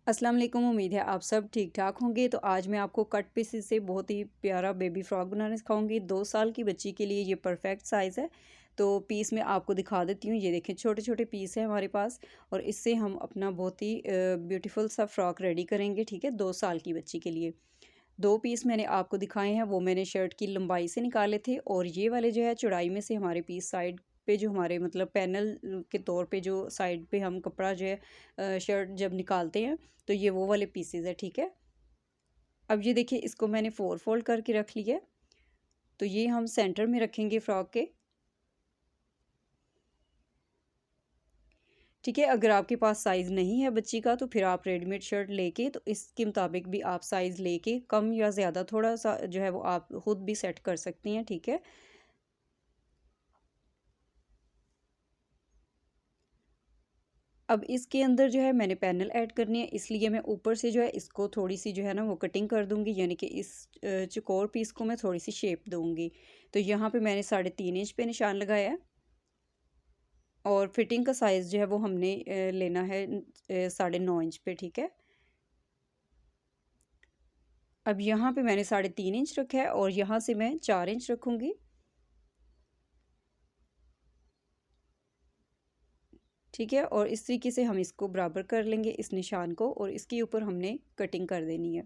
अस्सलाम वालेकुम। उम्मीद है आप सब ठीक ठाक होंगे। तो आज मैं आपको कट पीसेस से बहुत ही प्यारा बेबी फ्रॉक बनाना सिखाऊंगी। 2 साल की बच्ची के लिए ये परफेक्ट साइज़ है। तो पीस मैं आपको दिखा देती हूँ। ये देखें, छोटे छोटे पीस हैं हमारे पास और इससे हम अपना बहुत ही ब्यूटीफुल सा फ्रॉक रेडी करेंगे। ठीक है, 2 साल की बच्ची के लिए 2 पीस मैंने आपको दिखाए हैं, वो मैंने शर्ट की लंबाई से निकाले थे। और ये वाले जो है चौड़ाई में से हमारे पीस साइड पे जो हमारे मतलब पैनल के तौर पे जो साइड पे हम कपड़ा जो है शर्ट जब निकालते हैं तो ये वो वाले पीसेस है। ठीक है, अब ये देखिए, इसको मैंने 4 फोल्ड करके रख लिया। तो ये हम सेंटर में रखेंगे फ्रॉक के। ठीक है, अगर आपके पास साइज़ नहीं है बच्ची का तो फिर आप रेडीमेड शर्ट लेके तो इसके मुताबिक भी आप साइज़ लेके कम या ज़्यादा थोड़ा सा जो है वो आप खुद भी सेट कर सकती हैं। ठीक है, अब इसके अंदर जो है मैंने पैनल ऐड करनी है, इसलिए मैं ऊपर से जो है इसको थोड़ी सी जो है ना वो कटिंग कर दूंगी, यानी कि इस चौकोर पीस को मैं थोड़ी सी शेप दूंगी। तो यहाँ पे मैंने 3.5 इंच पे निशान लगाया है और फिटिंग का साइज़ जो है वो हमने लेना है 9.5 इंच पे। ठीक है, अब यहाँ पे मैंने 3.5 इंच रखा है और यहाँ से मैं 4 इंच रखूँगी। ठीक है, और इस तरीके से हम इसको बराबर कर लेंगे इस निशान को और इसके ऊपर हमने कटिंग कर देनी है।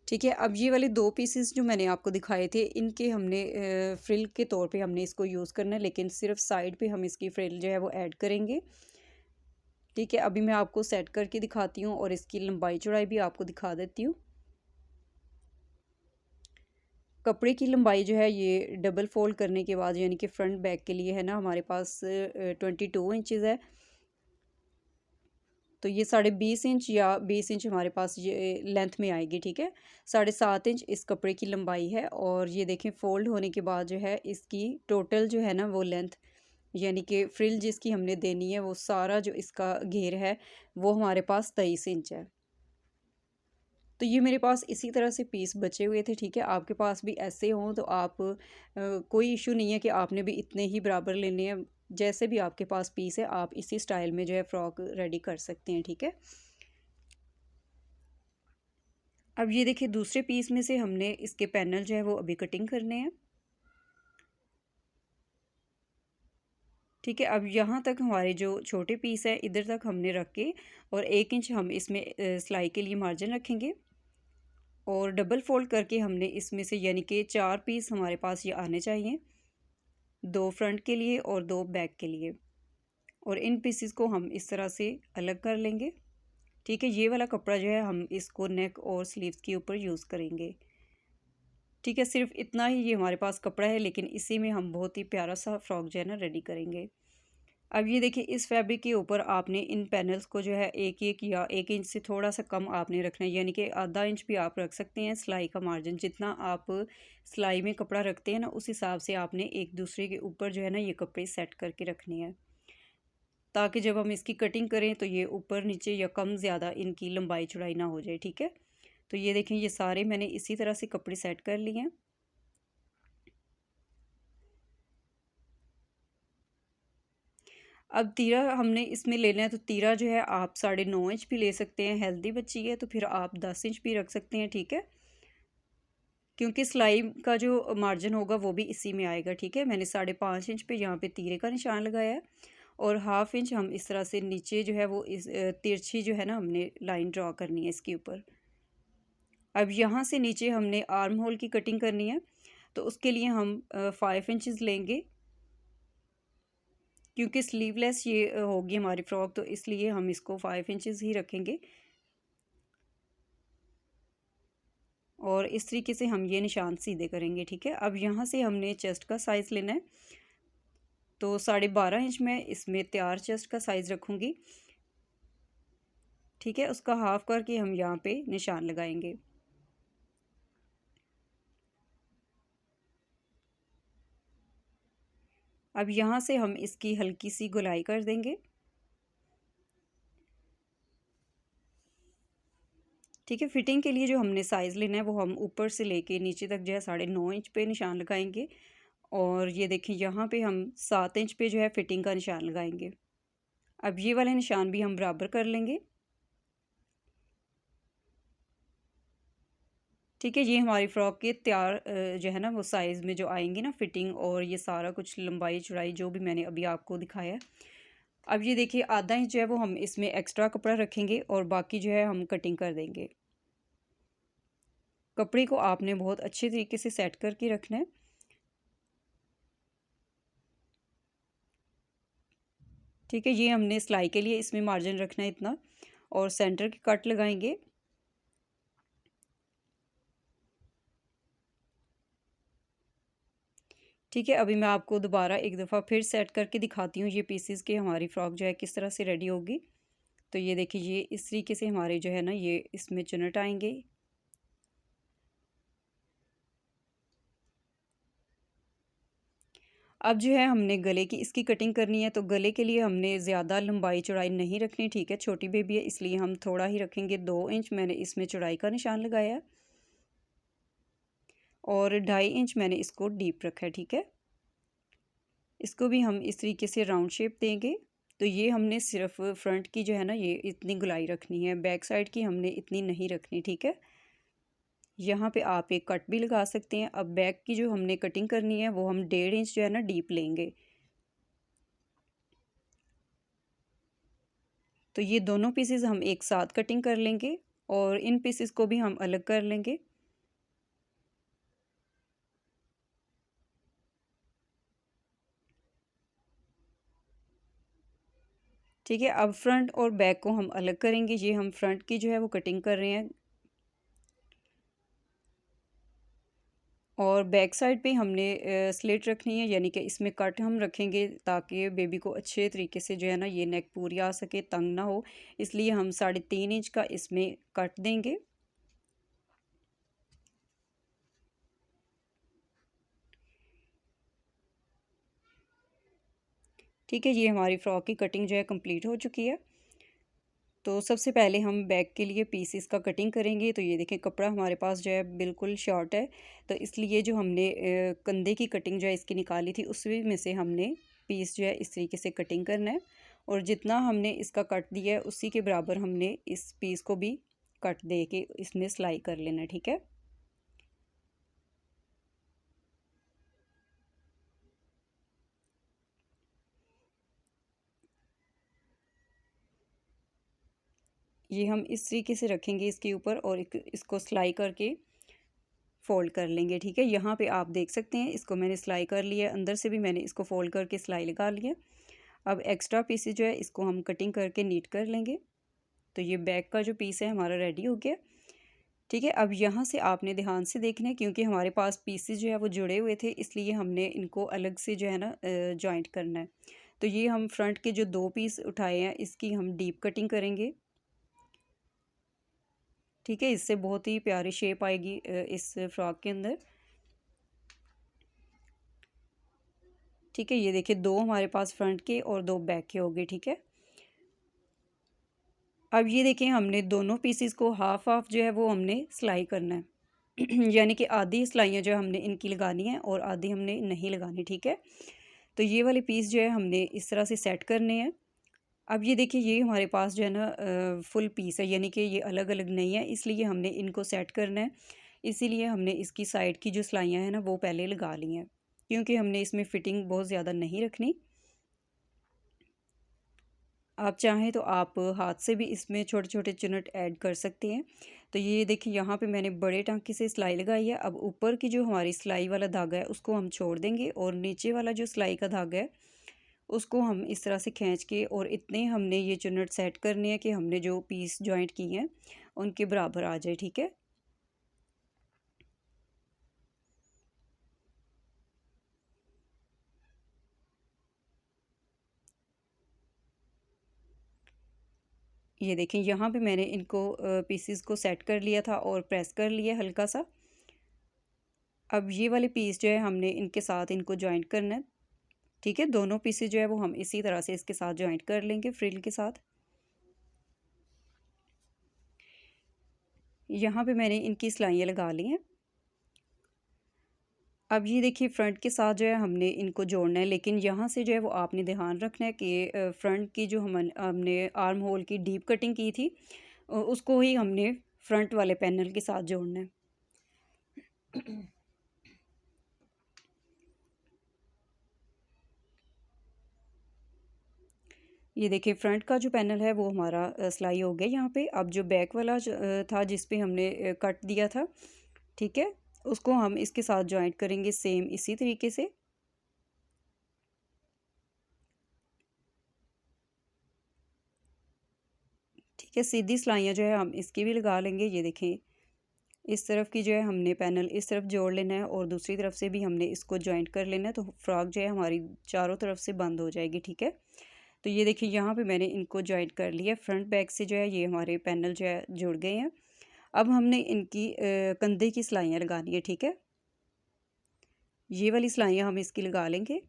ठीक है, अब ये वाले 2 पीसेस जो मैंने आपको दिखाए थे इनके हमने फ्रिल के तौर पे हमने इसको यूज़ करना है, लेकिन सिर्फ साइड पे हम इसकी फ्रिल जो है वो ऐड करेंगे। ठीक है, अभी मैं आपको सेट करके दिखाती हूँ और इसकी लंबाई चौड़ाई भी आपको दिखा देती हूँ। कपड़े की लंबाई जो है ये डबल फोल्ड करने के बाद यानी कि फ्रंट बैक के लिए है ना, हमारे पास 22 इंचज़ है। तो ये 20.5 इंच या 20 इंच हमारे पास ये लेंथ में आएगी। ठीक है, 7.5 इंच इस कपड़े की लंबाई है और ये देखें फोल्ड होने के बाद जो है इसकी टोटल जो है ना वो लेंथ, यानी कि फ्रिल जिसकी हमने देनी है वो सारा जो इसका घेर है वो हमारे पास 23 इंच है। तो ये मेरे पास इसी तरह से पीस बचे हुए थे। ठीक है, आपके पास भी ऐसे हों तो आप कोई इशू नहीं है कि आपने भी इतने ही बराबर लेने हैं। जैसे भी आपके पास पीस है आप इसी स्टाइल में जो है फ्रॉक रेडी कर सकते हैं। ठीक है, अब ये देखिए, दूसरे पीस में से हमने इसके पैनल जो है वो अभी कटिंग करने हैं। ठीक है, अब यहाँ तक हमारे जो छोटे पीस है इधर तक हमने रख के और 1 इंच हम इसमें सिलाई के लिए मार्जिन रखेंगे और डबल फोल्ड करके हमने इसमें से यानी कि 4 पीस हमारे पास ये आने चाहिए, 2 फ्रंट के लिए और 2 बैक के लिए। और इन पीसेस को हम इस तरह से अलग कर लेंगे। ठीक है, ये वाला कपड़ा जो है हम इसको नेक और स्लीव्स के ऊपर यूज़ करेंगे। ठीक है, सिर्फ इतना ही ये हमारे पास कपड़ा है, लेकिन इसी में हम बहुत ही प्यारा सा फ्रॉक जो है ना रेडी करेंगे। अब ये देखिए, इस फैब्रिक के ऊपर आपने इन पैनल्स को जो है एक एक या 1 इंच से थोड़ा सा कम आपने रखना है, यानी कि आधा इंच भी आप रख सकते हैं सिलाई का मार्जिन। जितना आप सिलाई में कपड़ा रखते हैं ना उस हिसाब से आपने एक दूसरे के ऊपर जो है ना ये कपड़े सेट करके रखने हैं, ताकि जब हम इसकी कटिंग करें तो ये ऊपर नीचे या कम ज़्यादा इनकी लंबाई चौड़ाई ना हो जाए। ठीक है, तो ये देखें, ये सारे मैंने इसी तरह से कपड़े सेट कर लिए हैं। अब तीरा हमने इसमें लेना है, तो तीरा जो है आप 9.5 इंच भी ले सकते हैं, हेल्दी बच्ची है तो फिर आप 10 इंच भी रख सकते हैं। ठीक है, क्योंकि सिलाई का जो मार्जिन होगा वो भी इसी में आएगा। ठीक है, मैंने 5.5 इंच पे यहाँ पे तीरे का निशान लगाया है और 1/2 इंच हम इस तरह से नीचे जो है वो इस तिरछी जो है ना हमने लाइन ड्रॉ करनी है इसके ऊपर। अब यहाँ से नीचे हमने आर्म होल की कटिंग करनी है, तो उसके लिए हम 5 इंचज़ लेंगे, क्योंकि स्लीवलेस ये होगी हमारी फ्रॉक, तो इसलिए हम इसको 5 इंचज़ ही रखेंगे। और इस तरीके से हम ये निशान सीधे करेंगे। ठीक है, अब यहाँ से हमने चेस्ट का साइज़ लेना है, तो 12.5 इंच में इसमें तैयार चेस्ट का साइज़ रखूँगी। ठीक है, उसका हाफ करके हम यहाँ पे निशान लगाएंगे। अब यहाँ से हम इसकी हल्की सी गोलाई कर देंगे। ठीक है, फिटिंग के लिए जो हमने साइज़ लेना है वो हम ऊपर से लेके नीचे तक जो है 9.5 इंच पे निशान लगाएंगे। और ये देखिए यहाँ पे हम 7 इंच पे जो है फिटिंग का निशान लगाएंगे। अब ये वाले निशान भी हम बराबर कर लेंगे। ठीक है, ये हमारी फ़्रॉक के तैयार जो है ना वो साइज़ में जो आएंगे ना फिटिंग, और ये सारा कुछ लंबाई चौड़ाई जो भी मैंने अभी आपको दिखाया। अब ये देखिए आधा इंच जो है वो हम इसमें एक्स्ट्रा कपड़ा रखेंगे और बाकी जो है हम कटिंग कर देंगे। कपड़े को आपने बहुत अच्छे तरीके से सेट करके रखना है। ठीक है, ये हमने सिलाई के लिए इसमें मार्जिन रखना है इतना, और सेंटर की कट लगाएंगे। ठीक है, अभी मैं आपको दोबारा एक दफ़ा फिर सेट करके दिखाती हूँ ये पीसेस कि हमारी फ़्रॉक जो है किस तरह से रेडी होगी। तो ये देखिए ये इस तरीके से हमारे जो है ना ये इसमें चुनट आएंगे। अब जो है हमने गले की इसकी कटिंग करनी है, तो गले के लिए हमने ज़्यादा लंबाई चौड़ाई नहीं रखनी। ठीक है, छोटी बेबी है इसलिए हम थोड़ा ही रखेंगे। 2 इंच मैंने इसमें चौड़ाई का निशान लगाया और 2.5 इंच मैंने इसको डीप रखा है। ठीक है, इसको भी हम इस तरीके से राउंड शेप देंगे। तो ये हमने सिर्फ फ्रंट की जो है ना ये इतनी गुलाई रखनी है, बैक साइड की हमने इतनी नहीं रखनी। ठीक है, यहाँ पे आप एक कट भी लगा सकते हैं। अब बैक की जो हमने कटिंग करनी है वो हम 1.5 इंच जो है ना डीप लेंगे। तो ये दोनों पीसेस हम एक साथ कटिंग कर लेंगे और इन पीसेस को भी हम अलग कर लेंगे। ठीक है, अब फ्रंट और बैक को हम अलग करेंगे। ये हम फ्रंट की जो है वो कटिंग कर रहे हैं और बैक साइड पे हमने स्लिट रखनी है, यानी कि इसमें कट हम रखेंगे ताकि बेबी को अच्छे तरीके से जो है ना ये नेक पूरी आ सके, तंग ना हो। इसलिए हम 3.5 इंच का इसमें कट देंगे। ठीक है, ये हमारी फ़्रॉक की कटिंग जो है कंप्लीट हो चुकी है। तो सबसे पहले हम बैक के लिए पीसेस का कटिंग करेंगे। तो ये देखें कपड़ा हमारे पास जो है बिल्कुल शॉर्ट है, तो इसलिए जो हमने कंधे की कटिंग जो है इसकी निकाली थी उसी में से हमने पीस जो है इस तरीके से कटिंग करना है, और जितना हमने इसका कट दिया है उसी के बराबर हमने इस पीस को भी कट दे के इसमें सिलाई कर लेना है। ठीक है, ये हम इस तरीके से रखेंगे इसके ऊपर और इसको सिलाई करके फ़ोल्ड कर लेंगे। ठीक है, यहाँ पे आप देख सकते हैं इसको मैंने सिलाई कर लिया है, अंदर से भी मैंने इसको फ़ोल्ड करके सिलाई लगा लिया। अब एक्स्ट्रा पीसेस जो है इसको हम कटिंग करके नीट कर लेंगे। तो ये बैक का जो पीस है हमारा रेडी हो गया। ठीक है, अब यहाँ से आपने ध्यान से देखना है क्योंकि हमारे पास पीसेस जो है वो जुड़े हुए थे, इसलिए हमने इनको अलग से जो है ना जॉइंट करना है। तो ये हम फ्रंट के जो 2 पीस उठाए हैं इसकी हम डीप कटिंग करेंगे। ठीक है, इससे बहुत ही प्यारी शेप आएगी इस फ्रॉक के अंदर। ठीक है, ये देखिए 2 हमारे पास फ्रंट के और 2 बैक के हो गए। ठीक है, अब ये देखें हमने दोनों पीसेस को हाफ हाफ जो है वो हमने सिलाई करना है यानी कि आधी सिलाइयाँ जो हमने इनकी लगानी है और आधी हमने नहीं लगानी। ठीक है, तो ये वाले पीस जो है हमने इस तरह से सेट करने हैं। अब ये देखिए ये हमारे पास जो है ना फुल पीस है, यानी कि ये अलग अलग नहीं है, इसलिए हमने इनको सेट करना है। इसीलिए हमने इसकी साइड की जो सिलाइयाँ हैं ना वो पहले लगा ली हैं, क्योंकि हमने इसमें फ़िटिंग बहुत ज़्यादा नहीं रखनी। आप चाहें तो आप हाथ से भी इसमें छोटे छोटे चुनट ऐड कर सकते हैं। तो ये देखिए यहाँ पे मैंने बड़े टांके से सिलाई लगाई है। अब ऊपर की जो हमारी सिलाई वाला धागा है उसको हम छोड़ देंगे और नीचे वाला जो सिलाई का धागा है उसको हम इस तरह से खींच के, और इतने हमने ये चुनट सेट करने हैं कि हमने जो पीस जॉइंट किए हैं उनके बराबर आ जाए। ठीक है, ये देखें यहाँ पे मैंने इनको पीसेस को सेट कर लिया था और प्रेस कर लिया हल्का सा। अब ये वाले पीस जो है हमने इनके साथ इनको जॉइंट करना है। ठीक है, दोनों पीसेस जो है वो हम इसी तरह से इसके साथ जॉइंट कर लेंगे फ्रिल के साथ। यहाँ पे मैंने इनकी सिलाइयाँ लगा ली हैं। अब ये देखिए फ्रंट के साथ जो है हमने इनको जोड़ना है, लेकिन यहाँ से जो है वो आपने ध्यान रखना है कि फ्रंट की जो हमने आर्म होल की डीप कटिंग की थी उसको ही हमने फ्रंट वाले पैनल के साथ जोड़ना है। ये देखिए फ्रंट का जो पैनल है वो हमारा सिलाई हो गया यहाँ पे। अब जो बैक वाला था जिस पे हमने कट दिया था, ठीक है, उसको हम इसके साथ जॉइंट करेंगे सेम इसी तरीके से। ठीक है, सीधी सिलाइयाँ जो है हम इसकी भी लगा लेंगे। ये देखें इस तरफ की जो है हमने पैनल इस तरफ जोड़ लेना है और दूसरी तरफ से भी हमने इसको जॉइंट कर लेना है, तो फ्रॉक जो है हमारी चारों तरफ से बंद हो जाएगी। ठीक है, तो ये देखिए यहाँ पे मैंने इनको जॉइंट कर लिया। फ्रंट बैक से जो है ये हमारे पैनल जो है जुड़ गए हैं। अब हमने इनकी कंधे की सिलाइयाँ लगानी है। ठीक है, ये वाली सिलाइयाँ हम इसकी लगा लेंगे।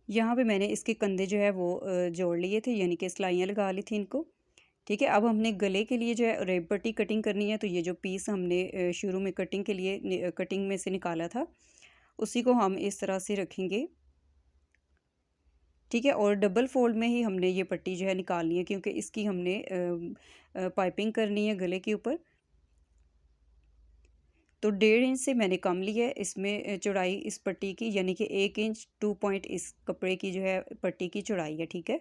यहाँ पे मैंने इसके कंधे जो है वो जोड़ लिए थे, यानी कि सिलाइयाँ लगा ली थी इनको। ठीक है, अब हमने गले के लिए जो है रेब पट्टी कटिंग करनी है। तो ये जो पीस हमने शुरू में कटिंग के लिए कटिंग में से निकाला था, उसी को हम इस तरह से रखेंगे। ठीक है, और डबल फोल्ड में ही हमने ये पट्टी जो है निकालनी है, क्योंकि इसकी हमने पाइपिंग करनी है गले के ऊपर। तो 1.5 इंच से मैंने कम लिया है इसमें चौड़ाई इस पट्टी की, यानी कि 1 इंच 2 पॉइंट इस कपड़े की जो है पट्टी की चौड़ाई है। ठीक है,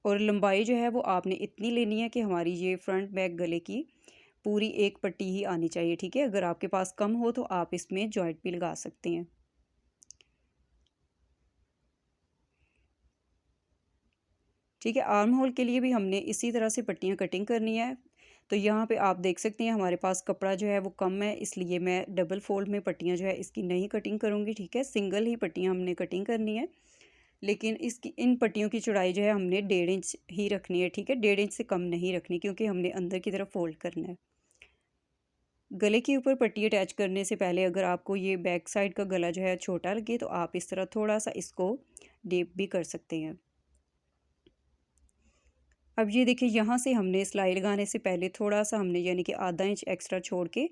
और लंबाई जो है वो आपने इतनी लेनी है कि हमारी ये फ्रंट बैक गले की पूरी एक पट्टी ही आनी चाहिए। ठीक है, अगर आपके पास कम हो तो आप इसमें जॉइंट भी लगा सकते हैं। ठीक है, आर्म होल के लिए भी हमने इसी तरह से पट्टियाँ कटिंग करनी है। तो यहाँ पे आप देख सकते हैं हमारे पास कपड़ा जो है वो कम है, इसलिए मैं डबल फोल्ड में पट्टियाँ जो है इसकी नहीं कटिंग करूँगी। ठीक है, सिंगल ही पट्टियाँ हमने कटिंग करनी है, लेकिन इसकी इन पट्टियों की चौड़ाई जो है हमने 1.5 इंच ही रखनी है। ठीक है, 1.5 इंच से कम नहीं रखनी, क्योंकि हमने अंदर की तरफ फोल्ड करना है। गले के ऊपर पट्टी अटैच करने से पहले अगर आपको ये बैक साइड का गला जो है छोटा लगे तो आप इस तरह थोड़ा सा इसको डीप भी कर सकते हैं। अब ये देखिए यहाँ से हमने सिलाई लगाने से पहले थोड़ा सा हमने यानी कि आधा इंच एक्स्ट्रा छोड़ के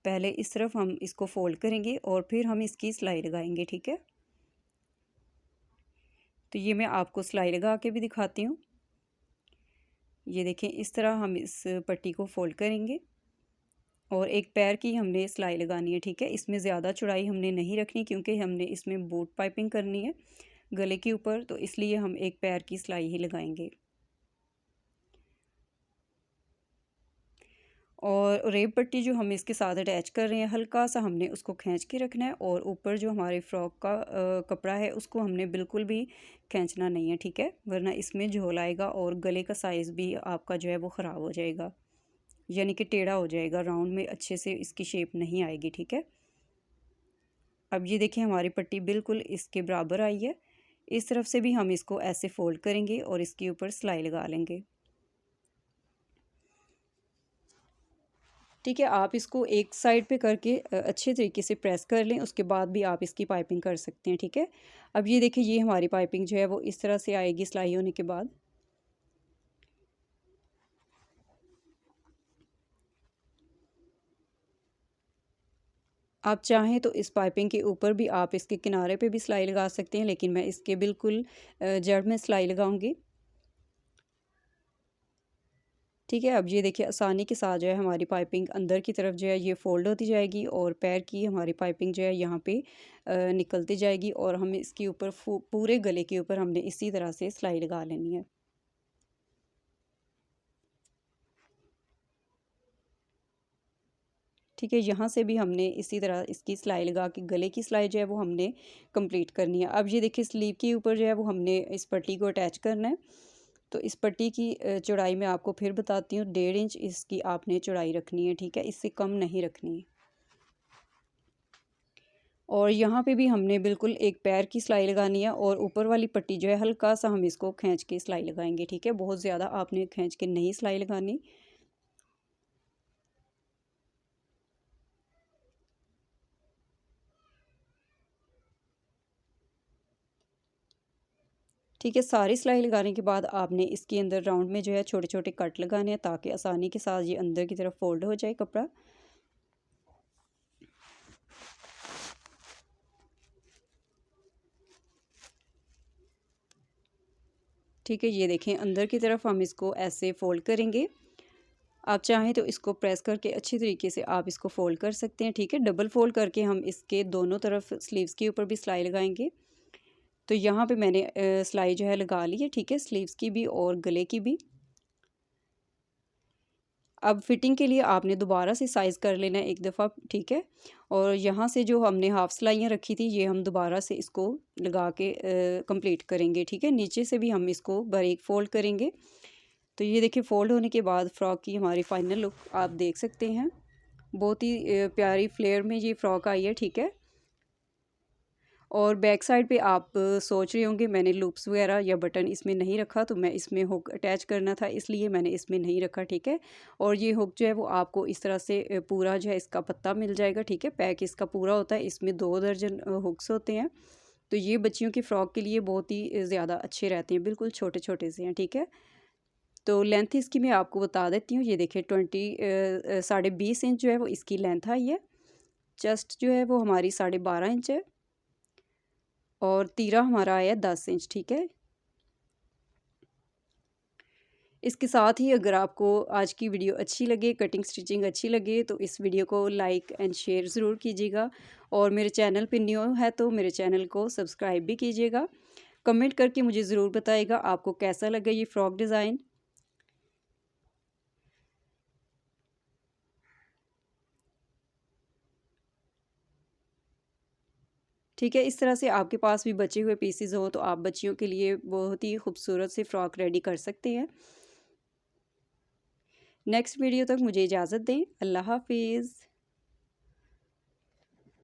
पहले इस तरफ हम इसको फोल्ड करेंगे और फिर हम इसकी सिलाई लगाएंगे। ठीक है, तो ये मैं आपको सिलाई लगा के भी दिखाती हूँ। ये देखें इस तरह हम इस पट्टी को फोल्ड करेंगे और एक पैर की हमने सिलाई लगानी है। ठीक है, इसमें ज़्यादा चौड़ाई हमने नहीं रखनी, क्योंकि हमने इसमें बूट पाइपिंग करनी है गले के ऊपर, तो इसलिए हम एक पैर की सिलाई ही लगाएंगे। और रेब पट्टी जो हम इसके साथ अटैच कर रहे हैं, हल्का सा हमने उसको खींच के रखना है और ऊपर जो हमारे फ्रॉक का कपड़ा है उसको हमने बिल्कुल भी खींचना नहीं है। ठीक है, वरना इसमें झोल आएगा और गले का साइज़ भी आपका जो है वो ख़राब हो जाएगा, यानी कि टेढ़ा हो जाएगा, राउंड में अच्छे से इसकी शेप नहीं आएगी। ठीक है, अब ये देखिए हमारी पट्टी बिल्कुल इसके बराबर आई है। इस तरफ से भी हम इसको ऐसे फोल्ड करेंगे और इसके ऊपर सिलाई लगा लेंगे। ठीक है, आप इसको एक साइड पे करके अच्छे तरीके से प्रेस कर लें, उसके बाद भी आप इसकी पाइपिंग कर सकते हैं। ठीक है, अब ये देखिए ये हमारी पाइपिंग जो है वो इस तरह से आएगी सिलाई होने के बाद। आप चाहें तो इस पाइपिंग के ऊपर भी आप इसके किनारे पे भी सिलाई लगा सकते हैं, लेकिन मैं इसके बिल्कुल जड़ में सिलाई लगाऊंगी। ठीक है, अब ये देखिए आसानी के साथ जो है हमारी पाइपिंग अंदर की तरफ जो है ये फ़ोल्ड होती जाएगी और पैर की हमारी पाइपिंग जो है यहाँ पे निकलती जाएगी और हम इसके ऊपर पूरे गले के ऊपर हमने इसी तरह से सिलाई लगा लेनी है। ठीक है, यहाँ से भी हमने इसी तरह इसकी सिलाई लगा के गले की सिलाई जो है वो हमने कंप्लीट करनी है। अब ये देखिए स्लीव के ऊपर जो है वो हमने इस पट्टी को अटैच करना है। तो इस पट्टी की चौड़ाई मैं आपको फिर बताती हूँ, 1.5 इंच इसकी आपने चौड़ाई रखनी है। ठीक है, इससे कम नहीं रखनी है। और यहाँ पे भी हमने बिल्कुल एक पैर की सिलाई लगानी है और ऊपर वाली पट्टी जो है हल्का सा हम इसको खींच के सिलाई लगाएंगे। ठीक है, बहुत ज़्यादा आपने खींच के नहीं सिलाई लगानी। ठीक है, सारी सिलाई लगाने के बाद आपने इसके अंदर राउंड में जो है छोटे छोटे कट लगाने हैं ताकि आसानी के साथ ये अंदर की तरफ फोल्ड हो जाए कपड़ा। ठीक है, ये देखें अंदर की तरफ हम इसको ऐसे फ़ोल्ड करेंगे। आप चाहें तो इसको प्रेस करके अच्छी तरीके से आप इसको फ़ोल्ड कर सकते हैं। ठीक है, डबल फ़ोल्ड करके हम इसके दोनों तरफ स्लीव्स के ऊपर भी सिलाई लगाएंगे। तो यहाँ पे मैंने सिलाई जो है लगा ली है। ठीक है, स्लीव्स की भी और गले की भी। अब फिटिंग के लिए आपने दोबारा से साइज़ कर लेना है एक दफ़ा। ठीक है, और यहाँ से जो हमने हाफ़ सिलाइयाँ रखी थी ये हम दोबारा से इसको लगा के कंप्लीट करेंगे। ठीक है, नीचे से भी हम इसको बारीक फ़ोल्ड करेंगे। तो ये देखिए फ़ोल्ड होने के बाद फ़्रॉक की हमारी फ़ाइनल लुक आप देख सकते हैं। बहुत ही प्यारी फ्लेयर में ये फ़्रॉक आई है। ठीक है, और बैक साइड पे आप सोच रहे होंगे मैंने लूप्स वगैरह या बटन इसमें नहीं रखा, तो मैं इसमें हुक अटैच करना था इसलिए मैंने इसमें नहीं रखा। ठीक है, और ये हुक जो है वो आपको इस तरह से पूरा जो है इसका पत्ता मिल जाएगा। ठीक है, पैक इसका पूरा होता है, इसमें 2 दर्जन हुक्स होते हैं। तो ये बच्चियों की फ़्रॉक के लिए बहुत ही ज़्यादा अच्छे रहते हैं, बिल्कुल छोटे छोटे से हैं। ठीक है, तो लेंथ इसकी मैं आपको बता देती हूँ। ये देखिए 20 इंच जो है वो इसकी लेंथ आई है। चेस्ट जो है वो हमारी 12.5 इंच है और तीरा हमारा आया 10 इंच। ठीक है, इसके साथ ही अगर आपको आज की वीडियो अच्छी लगे, कटिंग स्टिचिंग अच्छी लगे, तो इस वीडियो को लाइक एंड शेयर ज़रूर कीजिएगा। और मेरे चैनल पे न्यू है तो मेरे चैनल को सब्सक्राइब भी कीजिएगा। कमेंट करके मुझे ज़रूर बताइएगा आपको कैसा लगा ये फ़्रॉक डिज़ाइन। ठीक है, इस तरह से आपके पास भी बचे हुए पीसेस हो तो आप बच्चियों के लिए बहुत ही खूबसूरत से फ़्रॉक रेडी कर सकते हैं। नेक्स्ट वीडियो तक मुझे इजाज़त दें। अल्लाह हाफ़िज़।